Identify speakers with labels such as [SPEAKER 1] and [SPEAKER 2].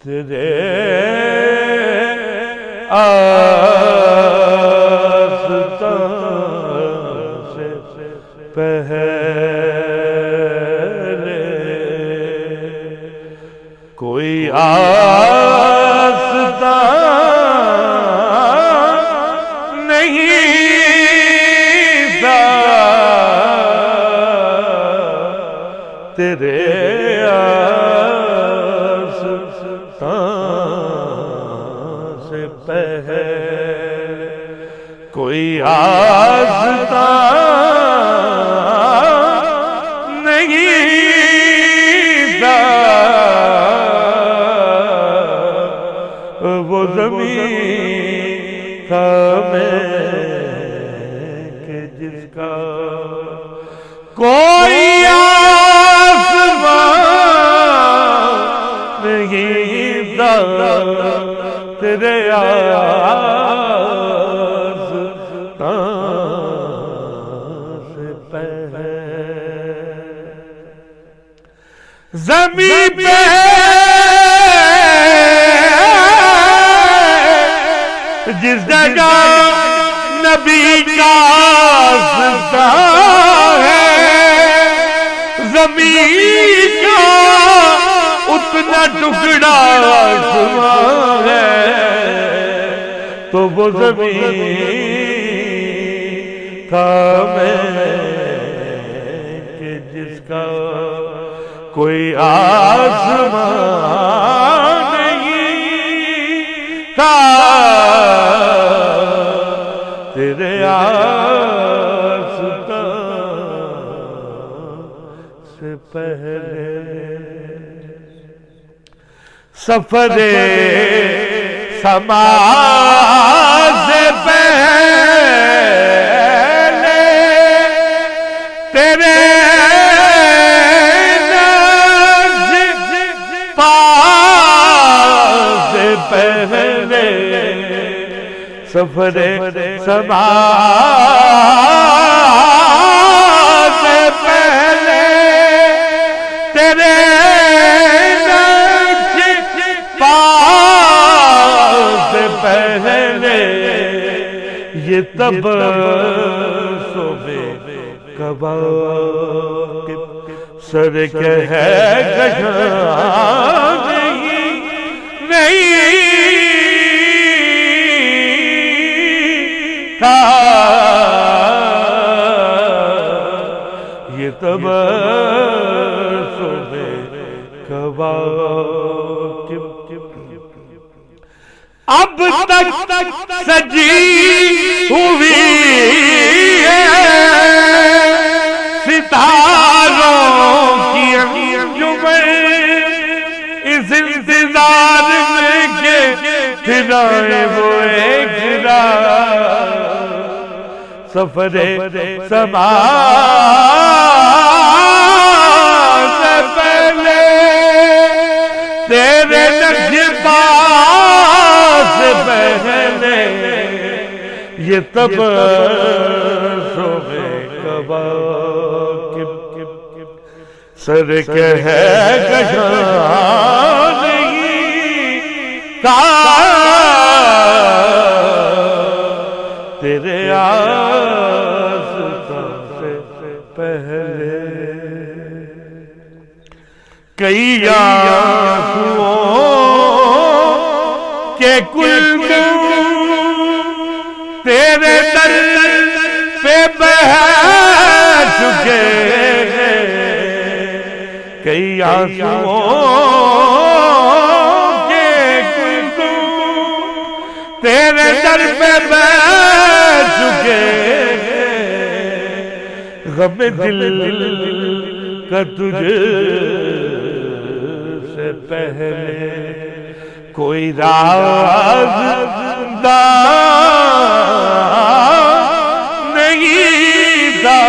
[SPEAKER 1] تیرے آستان سے پہلے کوئی آستان نہیں تھا تیرے سے پہلے کوئی آستان نہیں تھا وہ زمین تھا میں کہ جس کا کوئی آسمان نہیں تھا تیرے آستان سے پہلے زمین پہ جس جگہ نبی کا آستان ہے زمین کا اتنا ٹکڑا آسمان ہے تو وہ زمین تھا میں کہ جس کا کوئی آسمان نہیں تھا تیرے آستان سے پہلے سفر سما سے پہلے تیرے نقش پا سے پہلے سفر سما سے پہلے تیرے پہلے یہ تب صبح کواکب سر کے ہے گشاں نہیں تھا یہ تب صبح کواکب اب تک سجی ہوئی ہے ستاروں کی انجمن اس انتظار میں کہ پھرائے وہ ایک رات سفر سما سے پہلے تیرے نقش پا سے پہلے یہ تب صبح کواکب سر کے ہے گشاں نہیں تھا تیرے آستان سے پہلے کئی آنسوؤں کے کل تیرے در پہ بہہ چکے ہیں کئی آنسوؤں کے کل تیرے در پہ بہہ چکے ہیں غم دل کا تجھے سے پہلے کوئی رازدار نہیں تھا